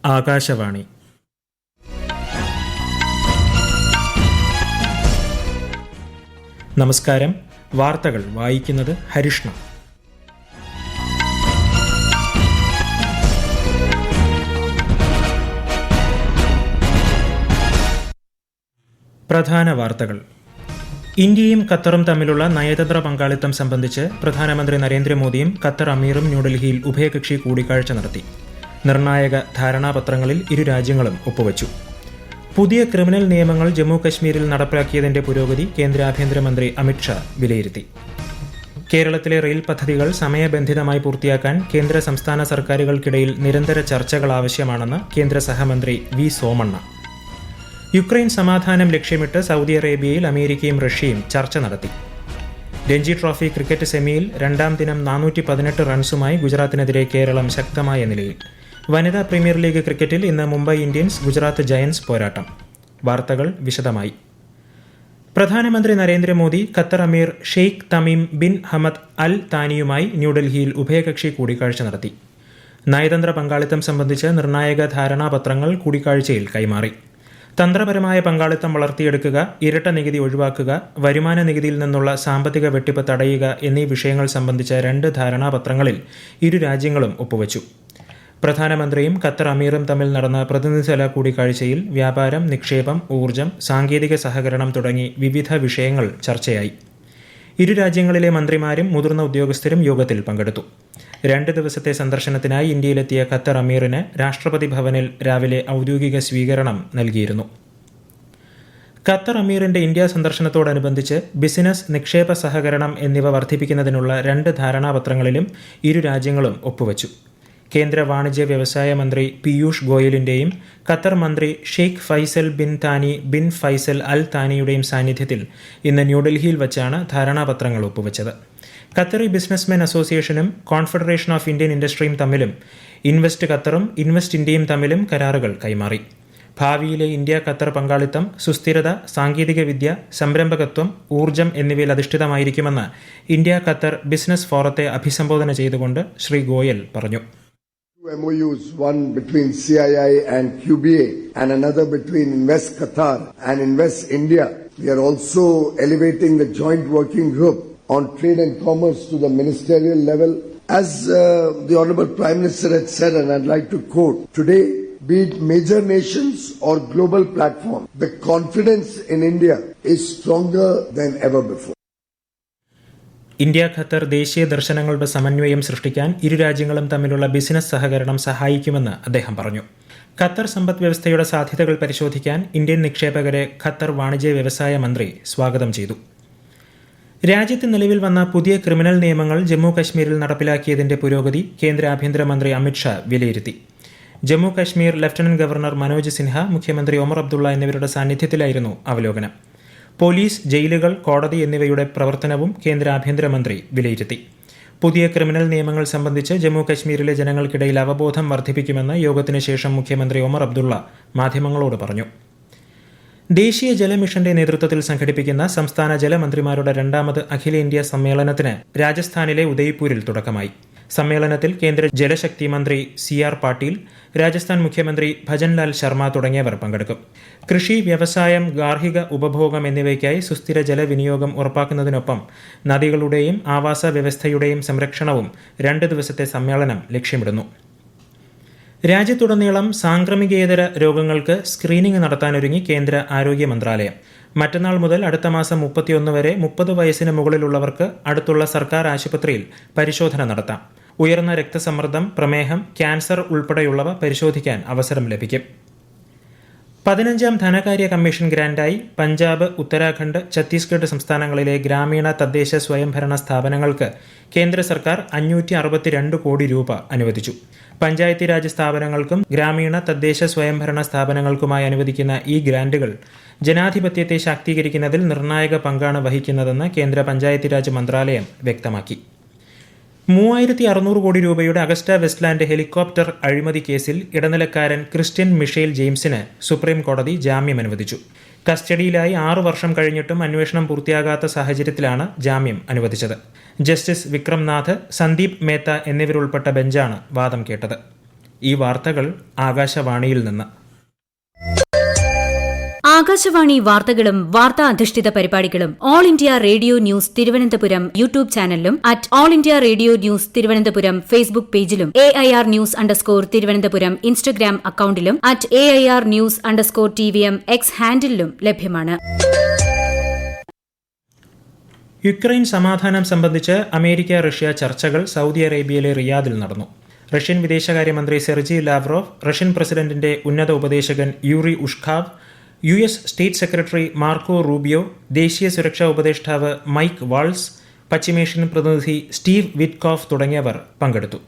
ആകാശവാണി. നമസ്കാരം. വാർത്തകൾ വായിക്കുന്നത് ഹരിഷ്ണ. പ്രധാന വാർത്തകൾ. ഇന്ത്യയും ഖത്തറും തമ്മിലുള്ള നയതന്ത്ര പങ്കാളിത്തം സംബന്ധിച്ച് പ്രധാനമന്ത്രി നരേന്ദ്രമോദിയും ഖത്തർ അമീറും ന്യൂഡൽഹിയിൽ ഉഭയകക്ഷി കൂടിക്കാഴ്ച നടത്തി. നിർണായക ധാരണാപത്രങ്ങളിൽ ഇരു രാജ്യങ്ങളും ഒപ്പുവച്ചു. പുതിയ ക്രിമിനൽ നിയമങ്ങൾ ജമ്മു കശ്മീരിൽ നടപ്പിലാക്കിയതിന്റെ പുരോഗതി കേന്ദ്ര ആഭ്യന്തരമന്ത്രി അമിത്ഷാ വിലയിരുത്തി. കേരളത്തിലെ റെയിൽ പദ്ധതികൾ സമയബന്ധിതമായി പൂർത്തിയാക്കാൻ കേന്ദ്ര സംസ്ഥാന സർക്കാരുകൾക്കിടയിൽ നിരന്തര ചർച്ചകൾ ആവശ്യമാണെന്ന് കേന്ദ്ര സഹമന്ത്രി വി സോമണ്ണ. യുക്രൈൻ സമാധാനം ലക്ഷ്യമിട്ട് സൗദി അറേബ്യയിൽ അമേരിക്കയും റഷ്യയും ചർച്ച നടത്തി. രഞ്ജി ട്രോഫി ക്രിക്കറ്റ് സെമിയിൽ രണ്ടാം ദിനം 418 റൺസുമായി ഗുജറാത്തിനെതിരെ കേരളം ശക്തമായ നിലയിൽ. വനിതാ പ്രീമിയർ ലീഗ് ക്രിക്കറ്റിൽ ഇന്ന് മുംബൈ ഇന്ത്യൻസ് ഗുജറാത്ത് ജയന്റ്സ് പോരാട്ടം. വാർത്തകൾ വിശദമായി. പ്രധാനമന്ത്രി നരേന്ദ്രമോദി ഖത്തർ അമീർ Sheikh Tamim bin Hamad Al താനിയുമായി ന്യൂഡൽഹിയിൽ ഉഭയകക്ഷി കൂടിക്കാഴ്ച നടത്തി. നയതന്ത്ര പങ്കാളിത്തം സംബന്ധിച്ച് നിർണായക ധാരണാപത്രങ്ങൾ കൂടിക്കാഴ്ചയിൽ കൈമാറി. തന്ത്രപരമായ പങ്കാളിത്തം വളർത്തിയെടുക്കുക, ഇരട്ട നികുതി ഒഴിവാക്കുക, വരുമാന നികുതിയിൽ നിന്നുള്ള സാമ്പത്തിക വെട്ടിപ്പ് തടയുക എന്നീ വിഷയങ്ങൾ സംബന്ധിച്ച 2 ധാരണാപത്രങ്ങളിൽ ഇരു രാജ്യങ്ങളും ഒപ്പുവച്ചു. പ്രധാനമന്ത്രിയും ഖത്തർ അമീറും തമ്മിൽ നടന്ന പ്രതിനിധിതല കൂടിക്കാഴ്ചയിൽ വ്യാപാരം, നിക്ഷേപം, ഊർജ്ജം, സാങ്കേതിക സഹകരണം തുടങ്ങി വിവിധ വിഷയങ്ങൾ ചർച്ചയായി. ഇരു രാജ്യങ്ങളിലെ മന്ത്രിമാരും മുതിർന്ന ഉദ്യോഗസ്ഥരും യോഗത്തിൽ പങ്കെടുത്തു. 2 ദിവസത്തെ സന്ദർശനത്തിനായി ഇന്ത്യയിലെത്തിയ ഖത്തർ അമീറിന് രാഷ്ട്രപതി ഭവനിൽ രാവിലെ ഔദ്യോഗിക സ്വീകരണം നൽകിയിരുന്നു. ഖത്തർ അമീറിന്റെ ഇന്ത്യ സന്ദർശനത്തോടനുബന്ധിച്ച് ബിസിനസ്, നിക്ഷേപ സഹകരണം എന്നിവ വർദ്ധിപ്പിക്കുന്നതിനുള്ള 2 ധാരണാപത്രങ്ങളിലും ഇരു രാജ്യങ്ങളും ഒപ്പുവച്ചു. കേന്ദ്ര വാണിജ്യ വ്യവസായ മന്ത്രി പീയൂഷ് ഗോയലിന്റെയും ഖത്തർ മന്ത്രി Sheikh Faisal bin Thani bin Faisal al താനിയുടെയും സാന്നിധ്യത്തിൽ ഇന്ന് ന്യൂഡൽഹിയിൽ വച്ചാണ് ധാരണാപത്രങ്ങൾ ഒപ്പുവച്ചത്. ഖത്തറി ബിസിനസ്മെൻ അസോസിയേഷനും കോൺഫെഡറേഷൻ ഓഫ് ഇന്ത്യൻ ഇൻഡസ്ട്രിയും തമ്മിലും ഇൻവെസ്റ്റ് ഖത്തറും ഇൻവെസ്റ്റ് ഇന്ത്യയും തമ്മിലും കരാറുകൾ കൈമാറി. ഭാവിയിലെ ഇന്ത്യ ഖത്തർ പങ്കാളിത്തം സുസ്ഥിരത, സാങ്കേതികവിദ്യ, സംരംഭകത്വം, ഊർജ്ജം എന്നിവയിൽ അധിഷ്ഠിതമായിരിക്കുമെന്ന് ഇന്ത്യ ഖത്തർ ബിസിനസ് ഫോറത്തെ അഭിസംബോധന ചെയ്തുകൊണ്ട് ശ്രീ ഗോയൽ പറഞ്ഞു. MOUs, one between CII and QBA and another between Invest Qatar and Invest India. We are also elevating the joint working group on trade and commerce to the ministerial level. As the Honorable Prime Minister had said, and I'd like to quote, today, be it major nations or global platform, the confidence in India is stronger than ever before. India Qatar ദേശീയ ദർശനങ്ങളുടെ സമന്വയം സൃഷ്ടിക്കാൻ ഇരു രാജ്യങ്ങളും തമ്മിലുള്ള business സഹകരണം സഹായിക്കുമെന്ന് അദ്ദേഹം പറഞ്ഞു. ഖത്തർ സമ്പദ് വ്യവസ്ഥയുടെ സാധ്യതകൾ പരിശോധിക്കാൻ ഇന്ത്യൻ നിക്ഷേപകരെ ഖത്തർ വാണിജ്യ വ്യവസായ മന്ത്രി സ്വാഗതം ചെയ്തു. രാജ്യത്ത് നിലവിൽ വന്ന പുതിയ ക്രിമിനൽ നിയമങ്ങൾ ജമ്മു കശ്മീരിൽ നടപ്പിലാക്കിയതിന്റെ പുരോഗതി കേന്ദ്ര ആഭ്യന്തരമന്ത്രി അമിത്ഷാ വിലയിരുത്തി. ജമ്മു കശ്മീർ ലഫ്റ്റനന്റ് ഗവർണർ മനോജ് സിൻഹ, മുഖ്യമന്ത്രി ഒമർ അബ്ദുള്ള എന്നിവരുടെ സാന്നിധ്യത്തിലായിരുന്നു അവലോകനം. പോലീസ്, ജയിലുകൾ, കോടതി എന്നിവയുടെ പ്രവർത്തനവും കേന്ദ്ര ആഭ്യന്തരമന്ത്രി വിലയിരുത്തി. പുതിയ ക്രിമിനൽ നിയമങ്ങൾ സംബന്ധിച്ച് ജമ്മു കശ്മീരിലെ ജനങ്ങൾക്കിടയിൽ അവബോധം വർദ്ധിപ്പിക്കുമെന്ന് യോഗത്തിന് ശേഷം മുഖ്യമന്ത്രി ഒമർ അബ്ദുള്ള മാധ്യമങ്ങളോട് പറഞ്ഞു. ദേശീയ ജലമിഷന്റെ നേതൃത്വത്തിൽ സംഘടിപ്പിക്കുന്ന സംസ്ഥാന ജലമന്ത്രിമാരുടെ 2ാമത് അഖിലേന്ത്യാ സമ്മേളനത്തിന് രാജസ്ഥാനിലെ ഉദയ്പൂരിൽ തുടക്കമായി. സമ്മേളനത്തിൽ കേന്ദ്ര ജലശക്തി മന്ത്രി CR പാട്ടീൽ, രാജസ്ഥാൻ മുഖ്യമന്ത്രി ഭജൻലാൽ ശർമ്മ തുടങ്ങിയവർ പങ്കെടുക്കും. കൃഷി, വ്യവസായം, ഗാർഹിക ഉപഭോഗം എന്നിവയ്ക്കായി സുസ്ഥിര ജലവിനിയോഗം ഉറപ്പാക്കുന്നതിനൊപ്പം നദികളുടെയും ആവാസ വ്യവസ്ഥയുടെയും സംരക്ഷണവും 2 ദിവസത്തെ സമ്മേളനം ലക്ഷ്യമിടുന്നു. രാജ്യത്തുടനീളം സാംക്രമികേതര രോഗങ്ങൾക്ക് സ്ക്രീനിംഗ് നടത്താനൊരുങ്ങി കേന്ദ്ര ആരോഗ്യ മന്ത്രാലയം. മറ്റന്നാൾ മുതൽ അടുത്ത മാസം 31 വരെ 30 വയസ്സിന് മുകളിലുള്ളവർക്ക് അടുത്തുള്ള സർക്കാർ ആശുപത്രിയിൽ പരിശോധന നടത്താം. ഉയർന്ന രക്തസമ്മർദ്ദം, പ്രമേഹം, ക്യാൻസർ ഉൾപ്പെടെയുള്ളവ പരിശോധിക്കാൻ അവസരം ലഭിക്കും. 15ാം ധനകാര്യ കമ്മീഷൻ ഗ്രാന്റായി പഞ്ചാബ്, ഉത്തരാഖണ്ഡ്, ഛത്തീസ്ഗഡ് സംസ്ഥാനങ്ങളിലെ ഗ്രാമീണ തദ്ദേശ സ്വയംഭരണ സ്ഥാപനങ്ങൾക്ക് കേന്ദ്ര സർക്കാർ 562 കോടി രൂപ അനുവദിച്ചു. പഞ്ചായത്തി രാജ് സ്ഥാപനങ്ങൾക്കും ഗ്രാമീണ തദ്ദേശ സ്വയംഭരണ സ്ഥാപനങ്ങൾക്കുമായി അനുവദിക്കുന്ന ഈ ഗ്രാന്റുകൾ ജനാധിപത്യത്തെ ശാക്തീകരിക്കുന്നതിൽ നിർണായക പങ്കാണ് വഹിക്കുന്നതെന്ന് കേന്ദ്ര പഞ്ചായത്തി രാജ് മന്ത്രാലയം വ്യക്തമാക്കി. 3600 കോടി രൂപയുടെ അഗസ്റ്റ വെസ്റ്റ്ലാൻഡ് ഹെലികോപ്റ്റർ അഴിമതി കേസിൽ ഇടനിലക്കാരൻ ക്രിസ്ത്യൻ മിഷേൽ ജെയിംസിന് സുപ്രീം കോടതി ജാമ്യം അനുവദിച്ചു. കസ്റ്റഡിയിലായി 6 വർഷം കഴിഞ്ഞിട്ടും അന്വേഷണം പൂർത്തിയാകാത്ത സാഹചര്യത്തിലാണ് ജാമ്യം അനുവദിച്ചത്. ജസ്റ്റിസ് വിക്രം നാഥ്, സന്ദീപ് മേത്ത എന്നിവരുൾപ്പെട്ട ബെഞ്ചാണ് വാദം കേട്ടത്. ഈ വാർത്തകൾ ആകാശവാണിയിൽ നിന്ന്. ആകാശവാണി വാർത്തകളും വാർത്താ അധിഷ്ഠിത പരിപാടികളും all India radio news Thiruvananthapuram YouTube ചാനലിലും at all India radio news Thiruvananthapuram Facebook പേജിലും AIR ന്യൂസ് _തിരുവനന്തപുരം ഇൻസ്റ്റഗ്രാം അക്കൌണ്ടിലും at AIR news _TVM X ഹാൻഡിലും ലഭ്യമാണ്. യുക്രൈൻ സമാധാനം സംബന്ധിച്ച് അമേരിക്ക റഷ്യ ചർച്ചകൾ സൗദി അറേബ്യയിലെ റിയാദിൽ നടന്നു. റഷ്യൻ വിദേശകാര്യമന്ത്രി സെർജി ലാവ്റോവ്, റഷ്യൻ പ്രസിഡന്റിന്റെ ഉന്നത ഉപദേശകൻ Yuri Ushakov, US state secretary Marco Rubio, ദേശീയ സുരക്ഷാ ഉപദേഷ്ടാവ് മൈക്ക് വാൾസ്, പശ്ചിമേഷ്യൻ പ്രതിനിധി സ്റ്റീവ് വിറ്റ്കോഫ് തുടങ്ങിയവർ പങ്കെടുത്തു.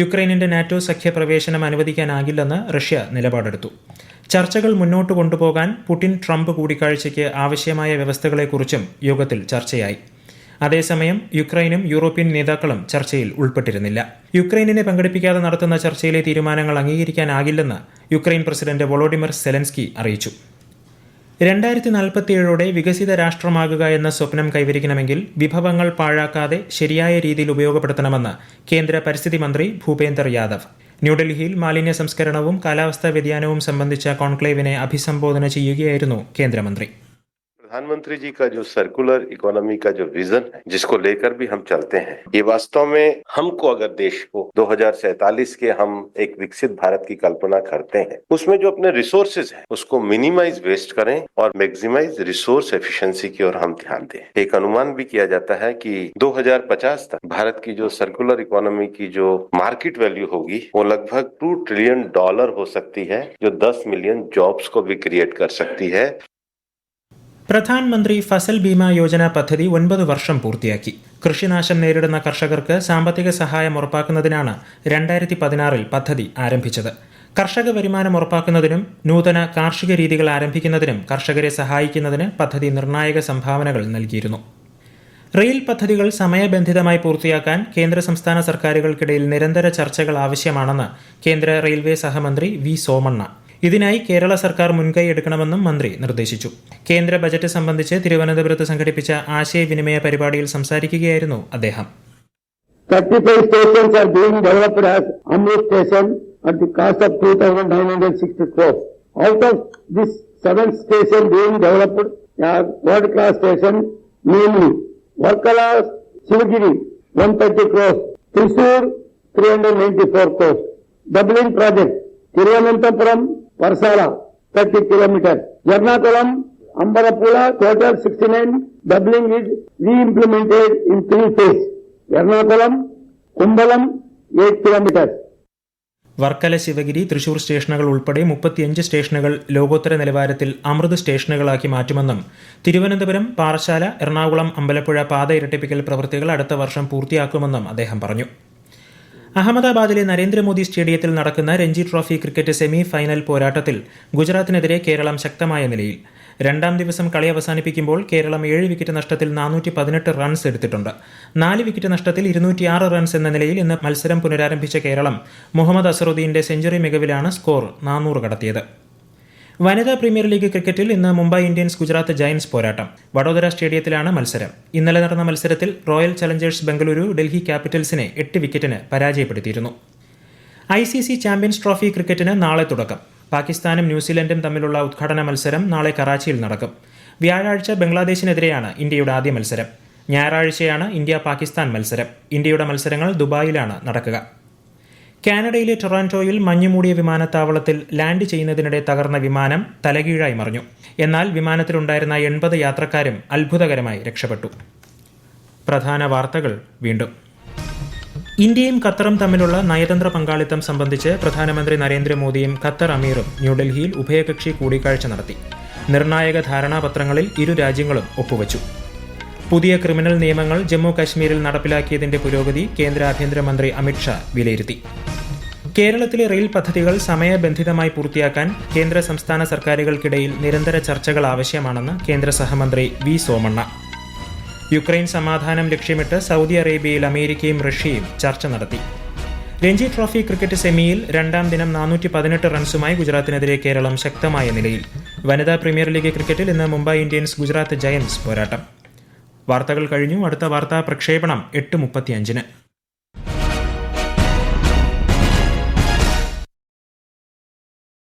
യുക്രൈനിന്റെ നാറ്റോ സഖ്യപ്രവേശനം അനുവദിക്കാനാകില്ലെന്ന് റഷ്യ നിലപാടെടുത്തു. ചർച്ചകൾ മുന്നോട്ട് കൊണ്ടുപോകാൻ പുടിൻ ട്രംപ് കൂടിക്കാഴ്ചയ്ക്ക് ആവശ്യമായ വ്യവസ്ഥകളെക്കുറിച്ചും യോഗത്തിൽ ചർച്ചയായി. അതേസമയം യുക്രൈനും യൂറോപ്യൻ നേതാക്കളും ചർച്ചയിൽ ഉൾപ്പെട്ടിരുന്നില്ല. യുക്രൈനിനെ പങ്കെടുപ്പിക്കാതെ നടത്തുന്ന ചർച്ചയിലെ തീരുമാനങ്ങൾ അംഗീകരിക്കാനാകില്ലെന്ന് യുക്രൈൻ പ്രസിഡന്റ് വൊളോഡിമിർ സെലൻസ്കി അറിയിച്ചു. 2047 വികസിത രാഷ്ട്രമാകുക എന്ന സ്വപ്നം കൈവരിക്കണമെങ്കിൽ വിഭവങ്ങൾ പാഴാക്കാതെ ശരിയായ രീതിയിൽ ഉപയോഗപ്പെടുത്തണമെന്ന് കേന്ദ്ര പരിസ്ഥിതി മന്ത്രി ഭൂപേന്ദർ യാദവ് ന്യൂഡൽഹിയിൽ മാലിന്യ സംസ്കരണവും കാലാവസ്ഥാ വ്യതിയാനവും സംബന്ധിച്ച കോൺക്ലേവിനെ അഭിസംബോധന ചെയ്യുകയായിരുന്നു കേന്ദ്രമന്ത്രി. प्रधानमंत्री जी का जो सर्कुलर इकोनॉमी का जो विजन है, जिसको लेकर भी हम चलते हैं, ये वास्तव में हमको अगर देश को 2047 के हम एक विकसित भारत की कल्पना करते हैं, उसमें जो अपने रिसोर्सेज है उसको मिनिमाइज वेस्ट करें और मैक्सिमाइज रिसोर्स एफिशिएंसी की ओर हम ध्यान दें. एक अनुमान भी किया जाता है कि 2050 तक भारत की जो सर्कुलर इकोनॉमी की जो मार्केट वैल्यू होगी वो लगभग $2 ट्रिलियन हो सकती है, जो 10 मिलियन जॉब्स को भी क्रिएट कर सकती है. പ്രധാൻമന്ത്രി ഫസൽ ബീമ യോജന പദ്ധതി 9 വർഷം പൂർത്തിയാക്കി. കൃഷിനാശം നേരിടുന്ന കർഷകർക്ക് സാമ്പത്തിക സഹായം ഉറപ്പാക്കുന്നതിനാണ് 2016 പദ്ധതി ആരംഭിച്ചത്. കർഷക വരുമാനം ഉറപ്പാക്കുന്നതിനും നൂതന കാർഷിക രീതികൾ ആരംഭിക്കുന്നതിനും കർഷകരെ സഹായിക്കുന്നതിന് പദ്ധതി നിർണായക സംഭാവനകൾ നൽകിയിരുന്നു. റെയിൽ പദ്ധതികൾ സമയബന്ധിതമായി പൂർത്തിയാക്കാൻ കേന്ദ്ര സംസ്ഥാന സർക്കാരുകൾക്കിടയിൽ നിരന്തര ചർച്ചകൾ ആവശ്യമാണെന്ന് കേന്ദ്ര റെയിൽവേ സഹമന്ത്രി വി സോമണ്ണ. ഇതിനായി കേരള സർക്കാർ മുൻകൈ എടുക്കണമെന്നും മന്ത്രി നിർദ്ദേശിച്ചു. കേന്ദ്ര ബജറ്റ് സംബന്ധിച്ച് തിരുവനന്തപുരത്ത് സംഘടിപ്പിച്ച ആശയവിനിമയ പരിപാടിയിൽ സംസാരിക്കുകയായിരുന്നു അദ്ദേഹം. 35 stations are being developed as Amrit station at the cost of 2,960 crores. Out of this 7 stations being developed are world-class stations, namely Varkala Sivagiri 130 crores, Thrissur 394 crores. Doubling project Thiruvananthapuram Varsala 30 kilometers. Jarnakulam Ambarapula total 69. Doubling is re-implemented in 3 phases. Jarnakulam Kumbalam 8 kilometers. Varkala Sivagiri Thrissur സ്റ്റേഷനുകൾ ഉൾപ്പെടെ 35 സ്റ്റേഷനുകൾ ലോകോത്തര നിലവാരത്തിൽ അമൃത് സ്റ്റേഷനുകളാക്കി മാറ്റുമെന്നും തിരുവനന്തപുരം, പാറശാല, എറണാകുളം, അമ്പലപ്പുഴ പാത ഇരട്ടിപ്പിക്കൽ പ്രവൃത്തികൾ അടുത്ത വർഷം പൂർത്തിയാക്കുമെന്നും അദ്ദേഹം പറഞ്ഞു. അഹമ്മദാബാദിലെ നരേന്ദ്രമോദി സ്റ്റേഡിയത്തിൽ നടക്കുന്ന Ranji trophy cricket semi final പോരാട്ടത്തിൽ ഗുജറാത്തിനെതിരെ കേരളം ശക്തമായ നിലയിൽ. 2ാം ദിവസം കളി അവസാനിപ്പിക്കുമ്പോൾ കേരളം 7 വിക്കറ്റ് നഷ്ടത്തിൽ 418 റൺസ് എടുത്തിട്ടുണ്ട്. 4 വിക്കറ്റ് നഷ്ടത്തിൽ 206 റൺസ് എന്ന നിലയിൽ ഇന്ന് മത്സരം പുനരാരംഭിച്ച കേരളം മുഹമ്മദ് അസറുദ്ദീന്റെ സെഞ്ചുറി മികവിലാണ് സ്കോർ 400 കടത്തിയത്. വനിതാ പ്രീമിയർ ലീഗ് ക്രിക്കറ്റിൽ ഇന്ന് മുംബൈ ഇന്ത്യൻസ് ഗുജറാത്ത് ജയന്റ്സ് പോരാട്ടം. വഡോദര സ്റ്റേഡിയത്തിലാണ് മത്സരം. ഇന്നലെ നടന്ന മത്സരത്തിൽ റോയൽ ചലഞ്ചേഴ്സ് ബംഗളൂരു ഡൽഹി ക്യാപിറ്റൽസിനെ 8 വിക്കറ്റിന് പരാജയപ്പെടുത്തിയിരുന്നു. ICC ചാമ്പ്യൻസ് ട്രോഫി ക്രിക്കറ്റിന് നാളെ തുടക്കം. പാകിസ്ഥാനും ന്യൂസിലൻഡും തമ്മിലുള്ള ഉദ്ഘാടന മത്സരം നാളെ കറാച്ചിയിൽ നടക്കും. വ്യാഴാഴ്ച ബംഗ്ലാദേശിനെതിരെയാണ് ഇന്ത്യയുടെ ആദ്യ മത്സരം. ഞായറാഴ്ചയാണ് ഇന്ത്യ-പാകിസ്ഥാൻ മത്സരം. ഇന്ത്യയുടെ മത്സരങ്ങൾ ദുബായിലാണ് നടക്കുക. കാനഡയിലെ ടൊറാന്റോയിൽ മഞ്ഞുമൂടിയ വിമാനത്താവളത്തിൽ ലാൻഡ് ചെയ്യുന്നതിനിടെ തകർന്ന വിമാനം തലകീഴായി മറിഞ്ഞു. എന്നാൽ വിമാനത്തിലുണ്ടായിരുന്ന 80 യാത്രക്കാരും അത്ഭുതകരമായി രക്ഷപ്പെട്ടു. പ്രധാന വാർത്തകൾ വീണ്ടും. ഇന്ത്യയും ഖത്തറും തമ്മിലുള്ള നയതന്ത്ര പങ്കാളിത്തം സംബന്ധിച്ച് പ്രധാനമന്ത്രി നരേന്ദ്രമോദിയും ഖത്തർ അമീറും ന്യൂഡൽഹിയിൽ ഉഭയകക്ഷി കൂടിക്കാഴ്ച നടത്തി. നിർണായക ധാരണാപത്രങ്ങളിൽ ഇരു രാജ്യങ്ങളും ഒപ്പുവച്ചു. പുതിയ ക്രിമിനൽ നിയമങ്ങൾ ജമ്മു കശ്മീരിൽ നടപ്പിലാക്കിയതിന്റെ പുരോഗതി കേന്ദ്ര ആഭ്യന്തരമന്ത്രി അമിത്ഷാ വിലയിരുത്തി. കേരളത്തിലെ റെയിൽ പദ്ധതികൾ സമയബന്ധിതമായി പൂർത്തിയാക്കാൻ കേന്ദ്ര സംസ്ഥാന സർക്കാരുകൾക്കിടയിൽ നിരന്തര ചർച്ചകൾ ആവശ്യമാണെന്ന് കേന്ദ്ര സഹമന്ത്രി വി സോമണ്ണ. യുക്രൈൻ സമാധാനം ലക്ഷ്യമിട്ട് സൗദി അറേബ്യയിൽ അമേരിക്കയും റഷ്യയും ചർച്ച നടത്തി. രഞ്ജി ട്രോഫി ക്രിക്കറ്റ് സെമിയിൽ 2ാം ദിനം 418 റൺസുമായി ഗുജറാത്തിനെതിരെ കേരളം ശക്തമായ നിലയിൽ. വനിതാ പ്രീമിയർ ലീഗ് ക്രിക്കറ്റിൽ ഇന്ന് മുംബൈ ഇന്ത്യൻസ് ഗുജറാത്ത് ജയന്റ്സ് പോരാട്ടം. വാർത്തകൾ കഴിഞ്ഞു. അടുത്ത വാർത്താ പ്രക്ഷേപണം 8:35.